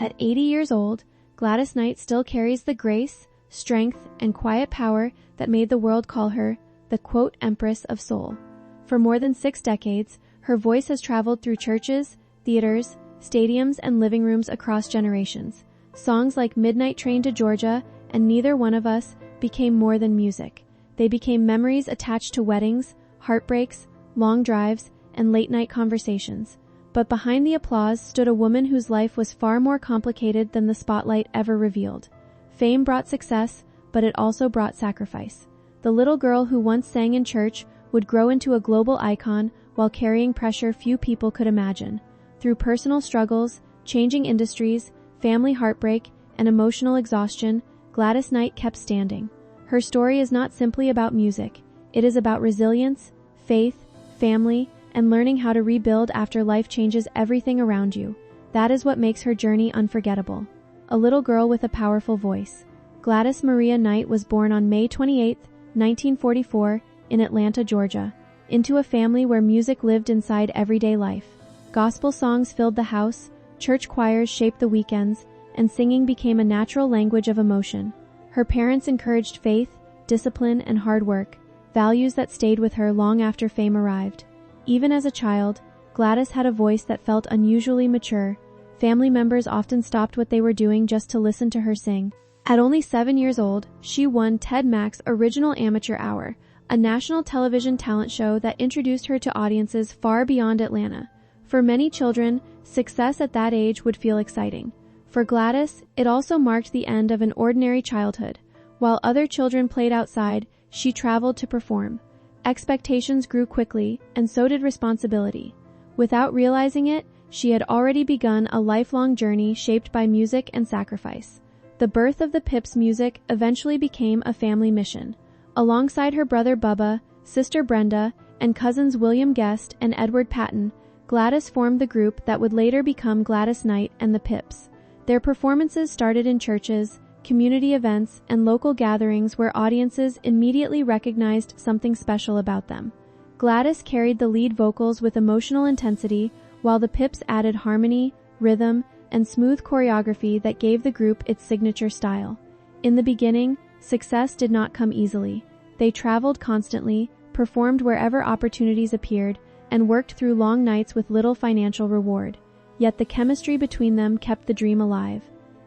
At 80 years old, Gladys Knight still carries the grace, strength, and quiet power that made the world call her the, quote, Empress of Soul. For more than 6 decades, her voice has traveled through churches, theaters, stadiums, and living rooms across generations. Songs like Midnight Train to Georgia and Neither One of Us became more than music. They became memories attached to weddings, heartbreaks, long drives, and late-night conversations. But behind the applause stood a woman whose life was far more complicated than the spotlight ever revealed. Fame brought success, but it also brought sacrifice. The little girl who once sang in church would grow into a global icon while carrying pressure few people could imagine. Through personal struggles, changing industries, family heartbreak, and emotional exhaustion, Gladys Knight kept standing. Her story is not simply about music. It is about resilience, faith, family, and learning how to rebuild after life changes everything around you. That is what makes her journey unforgettable. A little girl with a powerful voice. Gladys Maria Knight was born on May 28, 1944, in Atlanta, Georgia, into a family where music lived inside everyday life. Gospel songs filled the house, church choirs shaped the weekends, and singing became a natural language of emotion. Her parents encouraged faith, discipline, and hard work, values that stayed with her long after fame arrived. Even as a child, Gladys had a voice that felt unusually mature. Family members often stopped what they were doing just to listen to her sing. At only 7 years old, she won Ted Mack's Original Amateur Hour, a national television talent show that introduced her to audiences far beyond Atlanta. For many children, success at that age would feel exciting. For Gladys, it also marked the end of an ordinary childhood. While other children played outside, she traveled to perform. Expectations grew quickly, and so did responsibility. Without realizing it, she had already begun a lifelong journey shaped by music and sacrifice. The birth of the Pips music eventually became a family mission. Alongside her brother Bubba, sister Brenda, and cousins William Guest and Edward Patton, Gladys formed the group that would later become Gladys Knight and the Pips. Their performances started in churches, community events, and local gatherings where audiences immediately recognized something special about them. Gladys carried the lead vocals with emotional intensity, while the Pips added harmony, rhythm, and smooth choreography that gave the group its signature style. In the beginning, success did not come easily. They traveled constantly, performed wherever opportunities appeared, and worked through long nights with little financial reward. Yet the chemistry between them kept the dream alive.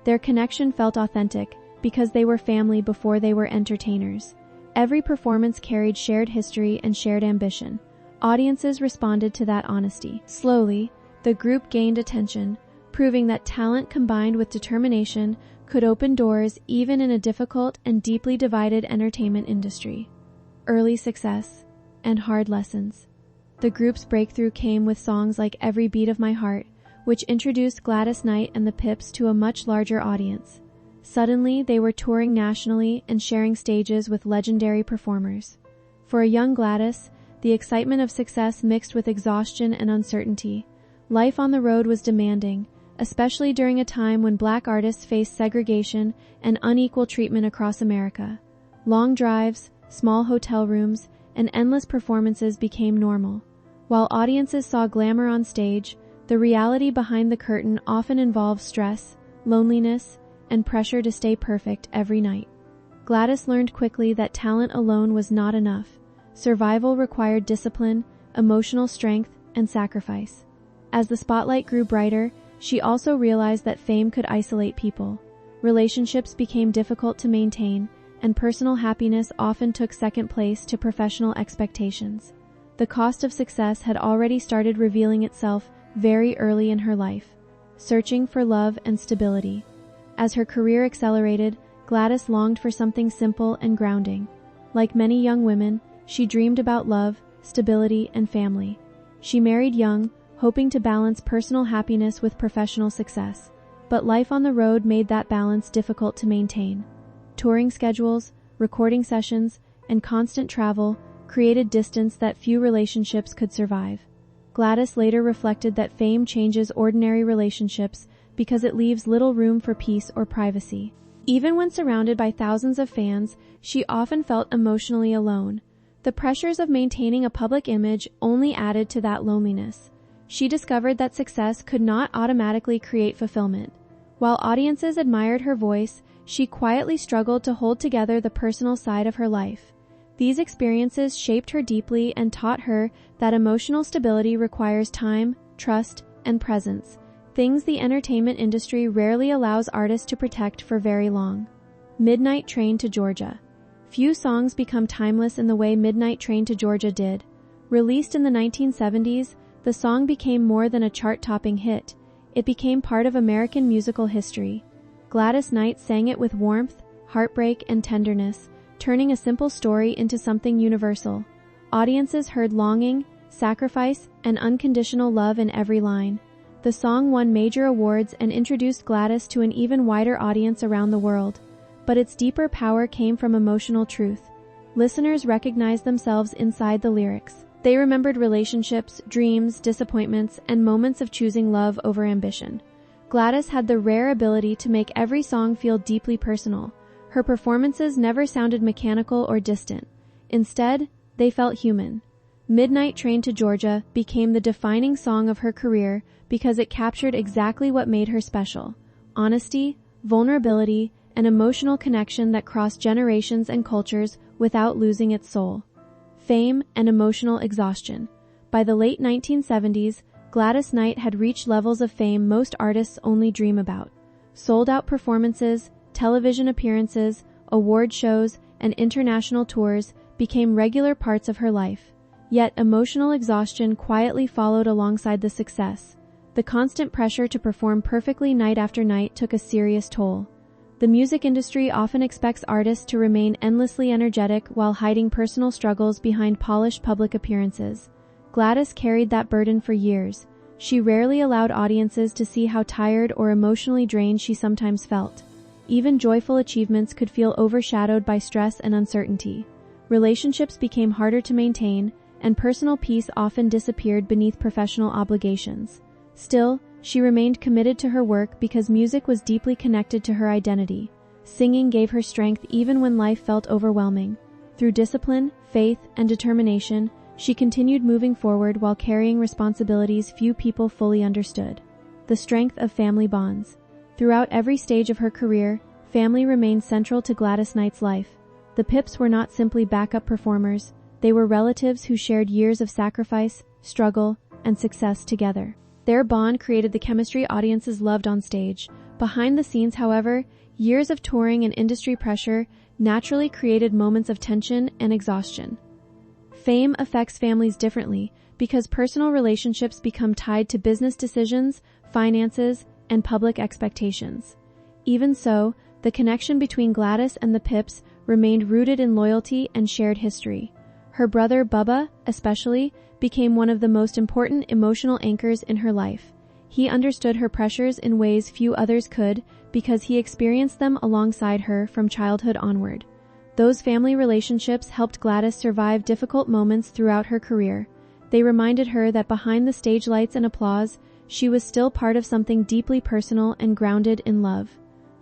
Their connection felt authentic, because they were family before they were entertainers. Every performance carried shared history and shared ambition. Audiences responded to that honesty. Slowly, the group gained attention, proving that talent combined with determination could open doors even in a difficult and deeply divided entertainment industry. Early success and hard lessons. The group's breakthrough came with songs like Every Beat of My Heart, which introduced Gladys Knight and the Pips to a much larger audience. Suddenly, they were touring nationally and sharing stages with legendary performers. For a young Gladys, the excitement of success mixed with exhaustion and uncertainty. Life on the road was demanding, especially during a time when Black artists faced segregation and unequal treatment across America. Long drives, small hotel rooms, and endless performances became normal. While audiences saw glamour on stage, the reality behind the curtain often involved stress, loneliness, and pressure to stay perfect every night. Gladys learned quickly that talent alone was not enough. Survival required discipline, emotional strength, and sacrifice. As the spotlight grew brighter, she also realized that fame could isolate people. Relationships became difficult to maintain, and personal happiness often took second place to professional expectations. The cost of success had already started revealing itself very early in her life, searching for love and stability. As her career accelerated, Gladys longed for something simple and grounding. Like many young women, she dreamed about love, stability, and family. She married young, hoping to balance personal happiness with professional success. But life on the road made that balance difficult to maintain. Touring schedules, recording sessions, and constant travel created distance that few relationships could survive. Gladys later reflected that fame changes ordinary relationships because it leaves little room for peace or privacy. Even when surrounded by thousands of fans, she often felt emotionally alone. The pressures of maintaining a public image only added to that loneliness. She discovered that success could not automatically create fulfillment. While audiences admired her voice, she quietly struggled to hold together the personal side of her life. These experiences shaped her deeply and taught her that emotional stability requires time, trust, and presence, things the entertainment industry rarely allows artists to protect for very long. Midnight Train to Georgia. Few songs become timeless in the way Midnight Train to Georgia did. Released in the 1970s, the song became more than a chart-topping hit. It became part of American musical history. Gladys Knight sang it with warmth, heartbreak, and tenderness, turning a simple story into something universal. Audiences heard longing, sacrifice, and unconditional love in every line. The song won major awards and introduced Gladys to an even wider audience around the world. But its deeper power came from emotional truth. Listeners recognized themselves inside the lyrics. They remembered relationships, dreams, disappointments, and moments of choosing love over ambition. Gladys had the rare ability to make every song feel deeply personal. Her performances never sounded mechanical or distant. Instead, they felt human. Midnight Train to Georgia became the defining song of her career because it captured exactly what made her special: honesty, vulnerability, and emotional connection that crossed generations and cultures without losing its soul. Fame and emotional exhaustion. By the late 1970s, Gladys Knight had reached levels of fame most artists only dream about. Sold-out performances, television appearances, award shows, and international tours became regular parts of her life. Yet emotional exhaustion quietly followed alongside the success. The constant pressure to perform perfectly night after night took a serious toll. The music industry often expects artists to remain endlessly energetic while hiding personal struggles behind polished public appearances. Gladys carried that burden for years. She rarely allowed audiences to see how tired or emotionally drained she sometimes felt. Even joyful achievements could feel overshadowed by stress and uncertainty. Relationships became harder to maintain, and personal peace often disappeared beneath professional obligations. Still, she remained committed to her work because music was deeply connected to her identity. Singing gave her strength even when life felt overwhelming. Through discipline, faith, and determination, she continued moving forward while carrying responsibilities few people fully understood. The strength of family bonds. Throughout every stage of her career, family remained central to Gladys Knight's life. The Pips were not simply backup performers, they were relatives who shared years of sacrifice, struggle, and success together. Their bond created the chemistry audiences loved on stage. Behind the scenes, however, years of touring and industry pressure naturally created moments of tension and exhaustion. Fame affects families differently because personal relationships become tied to business decisions, finances, and public expectations. Even so, the connection between Gladys and the Pips remained rooted in loyalty and shared history. Her brother Bubba, especially, became one of the most important emotional anchors in her life. He understood her pressures in ways few others could because he experienced them alongside her from childhood onward. Those family relationships helped Gladys survive difficult moments throughout her career. They reminded her that behind the stage lights and applause, she was still part of something deeply personal and grounded in love.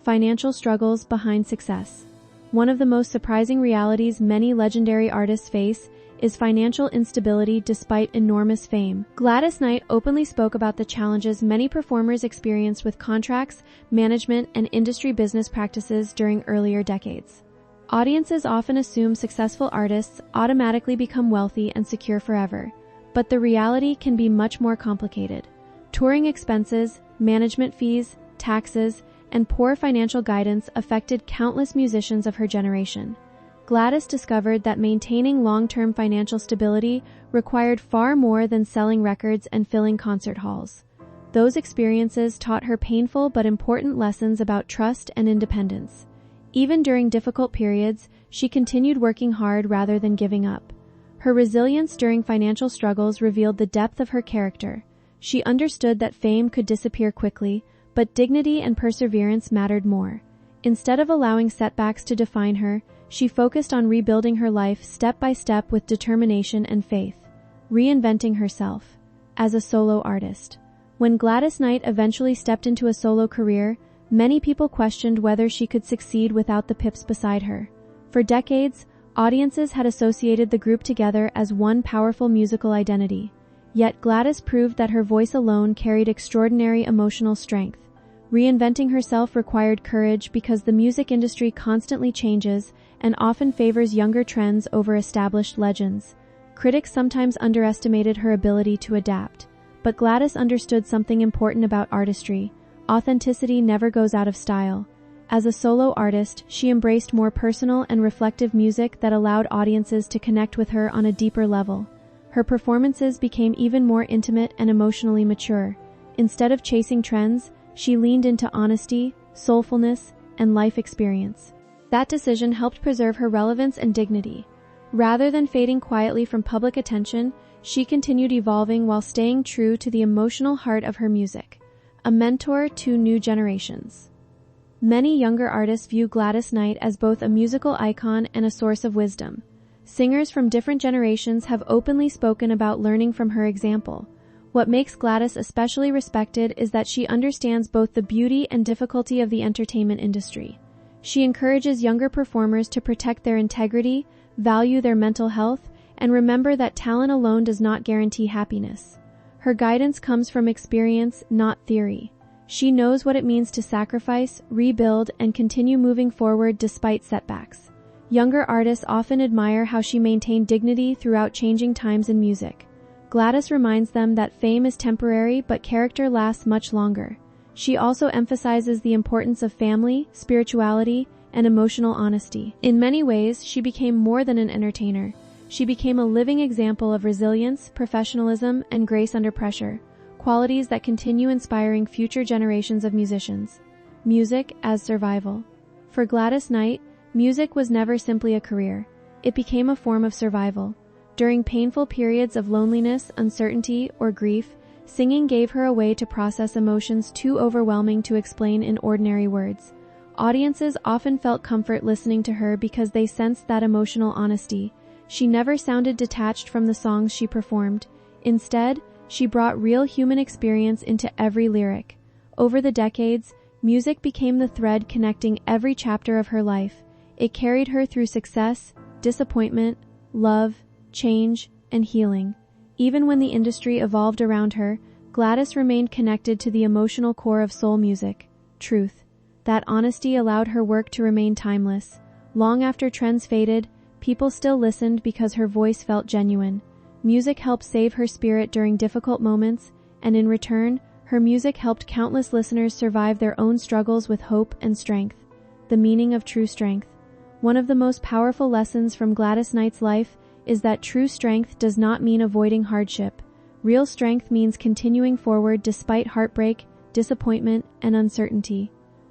Financial struggles behind success. One of the most surprising realities many legendary artists face is financial instability despite enormous fame. Gladys Knight openly spoke about the challenges many performers experienced with contracts, management, and industry business practices during earlier decades. Audiences often assume successful artists automatically become wealthy and secure forever, but the reality can be much more complicated. Touring expenses, management fees, taxes, and poor financial guidance affected countless musicians of her generation. Gladys discovered that maintaining long-term financial stability required far more than selling records and filling concert halls. Those experiences taught her painful but important lessons about trust and independence. Even during difficult periods, she continued working hard rather than giving up. Her resilience during financial struggles revealed the depth of her character. She understood that fame could disappear quickly, but dignity and perseverance mattered more. Instead of allowing setbacks to define her, she focused on rebuilding her life step by step with determination and faith, reinventing herself as a solo artist. When Gladys Knight eventually stepped into a solo career, many people questioned whether she could succeed without the Pips beside her. For decades, audiences had associated the group together as one powerful musical identity. Yet Gladys proved that her voice alone carried extraordinary emotional strength. Reinventing herself required courage because the music industry constantly changes and often favors younger trends over established legends. Critics sometimes underestimated her ability to adapt, but Gladys understood something important about artistry. Authenticity never goes out of style. As a solo artist, she embraced more personal and reflective music that allowed audiences to connect with her on a deeper level. Her performances became even more intimate and emotionally mature. Instead of chasing trends, she leaned into honesty, soulfulness, and life experience. That decision helped preserve her relevance and dignity. Rather than fading quietly from public attention, she continued evolving while staying true to the emotional heart of her music, a mentor to new generations. Many younger artists view Gladys Knight as both a musical icon and a source of wisdom. Singers from different generations have openly spoken about learning from her example. What makes Gladys especially respected is that she understands both the beauty and difficulty of the entertainment industry. She encourages younger performers to protect their integrity, value their mental health, and remember that talent alone does not guarantee happiness. Her guidance comes from experience, not theory. She knows what it means to sacrifice, rebuild, and continue moving forward despite setbacks. Younger artists often admire how she maintained dignity throughout changing times in music. Gladys reminds them that fame is temporary, but character lasts much longer. She also emphasizes the importance of family, spirituality, and emotional honesty. In many ways, she became more than an entertainer. She became a living example of resilience, professionalism, and grace under pressure, qualities that continue inspiring future generations of musicians. Music as survival. For Gladys Knight, music was never simply a career. It became a form of survival. During painful periods of loneliness, uncertainty, or grief, singing gave her a way to process emotions too overwhelming to explain in ordinary words. Audiences often felt comfort listening to her because they sensed that emotional honesty. She never sounded detached from the songs she performed. Instead, she brought real human experience into every lyric. Over the decades, music became the thread connecting every chapter of her life. It carried her through success, disappointment, love, change, and healing. Even when the industry evolved around her, Gladys remained connected to the emotional core of soul music, truth. That honesty allowed her work to remain timeless. Long after trends faded, people still listened because her voice felt genuine. Music helped save her spirit during difficult moments, and in return, her music helped countless listeners survive their own struggles with hope and strength. The meaning of true strength. One of the most powerful lessons from Gladys Knight's life is that true strength does not mean avoiding hardship. Real strength means continuing forward despite heartbreak, disappointment, and uncertainty.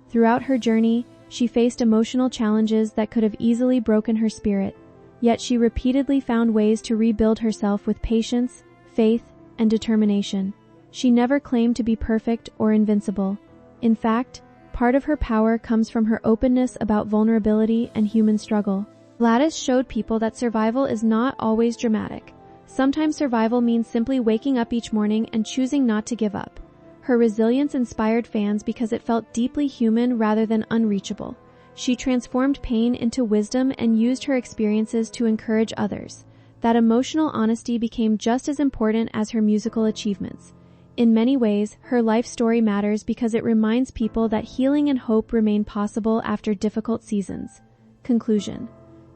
Throughout her journey, she faced emotional challenges that could have easily broken her spirit. Yet she repeatedly found ways to rebuild herself with patience, faith, and determination. She never claimed to be perfect or invincible. In fact, part of her power comes from her openness about vulnerability and human struggle. Gladys showed people that survival is not always dramatic. Sometimes survival means simply waking up each morning and choosing not to give up. Her resilience inspired fans because it felt deeply human rather than unreachable. She transformed pain into wisdom and used her experiences to encourage others. That emotional honesty became just as important as her musical achievements. In many ways, her life story matters because it reminds people that healing and hope remain possible after difficult seasons. Conclusion.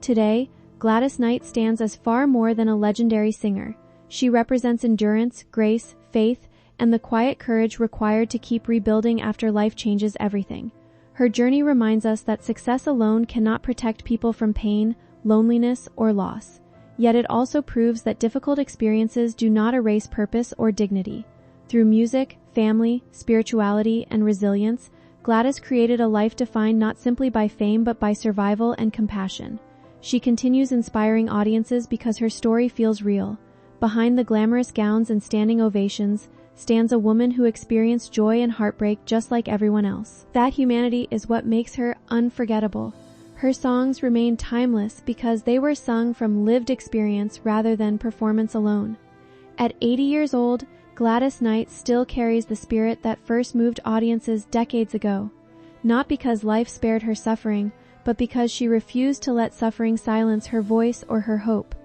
Today, Gladys Knight stands as far more than a legendary singer. She represents endurance, grace, faith, and the quiet courage required to keep rebuilding after life changes everything. Her journey reminds us that success alone cannot protect people from pain, loneliness, or loss. Yet it also proves that difficult experiences do not erase purpose or dignity. Through music, family, spirituality, and resilience, Gladys created a life defined not simply by fame but by survival and compassion. She continues inspiring audiences because her story feels real. Behind the glamorous gowns and standing ovations stands a woman who experienced joy and heartbreak just like everyone else. That humanity is what makes her unforgettable. Her songs remain timeless because they were sung from lived experience rather than performance alone. At 80 years old, Gladys Knight still carries the spirit that first moved audiences decades ago. Not because life spared her suffering, but because she refused to let suffering silence her voice or her hope.